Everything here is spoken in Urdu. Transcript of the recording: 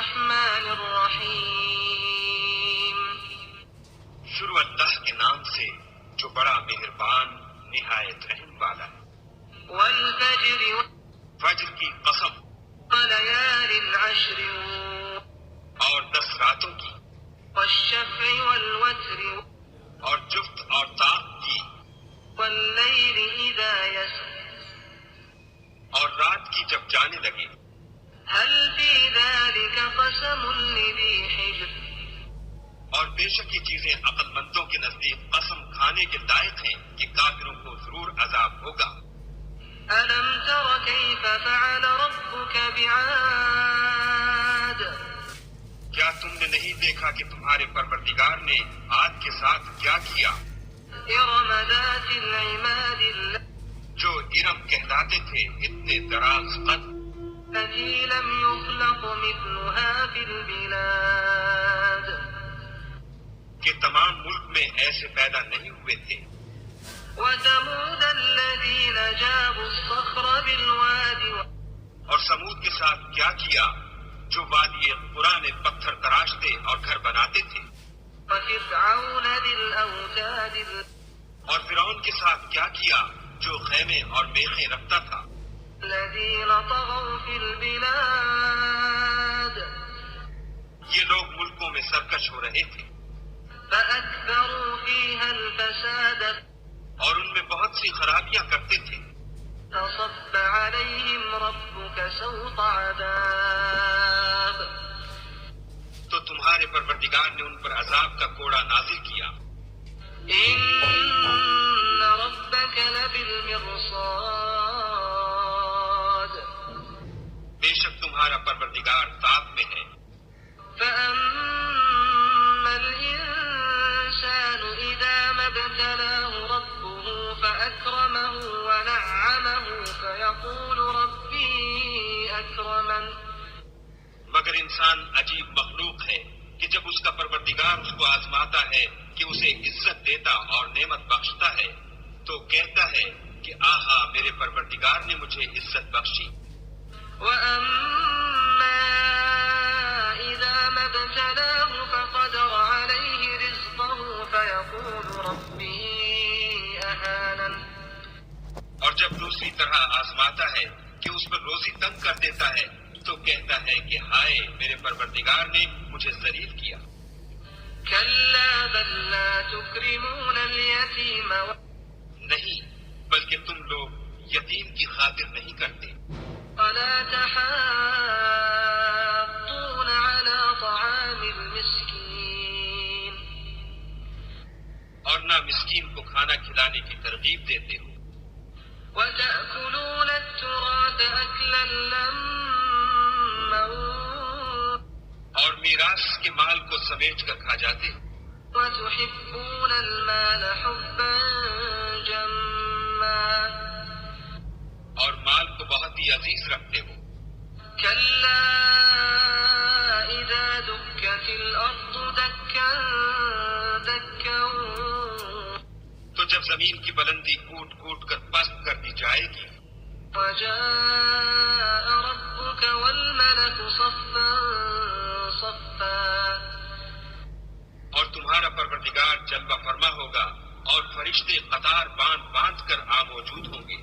الرحمن الرحیم. شروع اللہ کے نام سے جو بڑا مہربان نہایت رحم والا ہے. والفجر فجر کی قسم وليال عشر اور 10 راتوں کی والشفع والوتر اور جفت اور طاق کی والليل إذا يسر. اور رات کی جب جانے لگے. هل في ذلك قسم لذي حجر. اور بے شک یہ چیزیں عقل مندوں کے نزدیک قسم کھانے کے لائق ہیں کہ کافروں کو ضرور عذاب ہوگا. ألم تر كيف فعل ربك بعاد. کیا تم نے نہیں دیکھا کہ تمہارے پروردگار نے عاد کے ساتھ کیا کیا؟ إرم ذات العماد جو ارم کہلاتے تھے اتنے دراز قد التي لم يخلق مثلها في البلاد. کہ تمام ملک میں ایسے پیدا نہیں ہوئے تھے. وثمود الذين جابوا الصخر بالواد اور سمود کے ساتھ کیا کیا جو وادی قرا میں پتھر تراشتے اور گھر بناتے تھے. وفرعون ذي الأوتاد اور فرعون کے ساتھ کیا کیا جو خیمے اور میخیں رکھتا تھا. الذين طغوا في البلاد یہ لوگ ملکوں میں سرکش ہو رہے تھے فأكثروا فيها الفساد اور ان میں بہت سی خرابیاں کرتے تھے. فصب عليهم ربك سوط عذاب. تو تمہارے پروردگار نے ان پر عذاب کا کوڑا نازل کیا. إن ربك لبالمرصاد. بے شک تمہارا پروردگار تاب میں ہے. فأما الإنسان إذا ما ابتلاه ربه فأكرمه ونعمه فيقول ربي أكرمن. مگر انسان عجیب مخلوق ہے کہ جب اس کا پروردگار اس کو آزماتا ہے کہ اسے عزت دیتا اور نعمت بخشتا ہے تو کہتا ہے کہ آہا میرے پروردگار نے مجھے عزت بخشی. وأما إذا ما ابتلاه فقدر عليه رزقه فيقول ربي أهانن. اور جب دوسری طرح آزماتا ہے کہ اس پر روزی تنگ کر دیتا ہے تو کہتا ہے کہ ہائے میرے پروردگار نے مجھے ذلیل کیا. كلا بل لا تكرمون اليتيم نہیں بلکہ تم لوگ یتیم کی خاطر نہیں کرتے ولا تحاضون على طعام المسكين. اور نہ مسکین کو کھانا کھلانے کی ترغیب دیتے ہو. وتأكلون التراث أكلا لما اور میراث کے مال کو سمیٹ کر کھا جاتے ہو. وتحبون المال حبا جما. اور مال کو بہت ہی عزیز رکھتے ہو. كلا إذا دكت الأرض دكا دكا تو جب زمین کی بلندی کوٹ کوٹ کر پست کر دی جائے گی. وجاء ربك والملك صفا صفا. اور تمہارا پروردگار جلوہ فرما ہوگا اور فرشتے قطار باندھ باندھ کر موجود ہوں گے.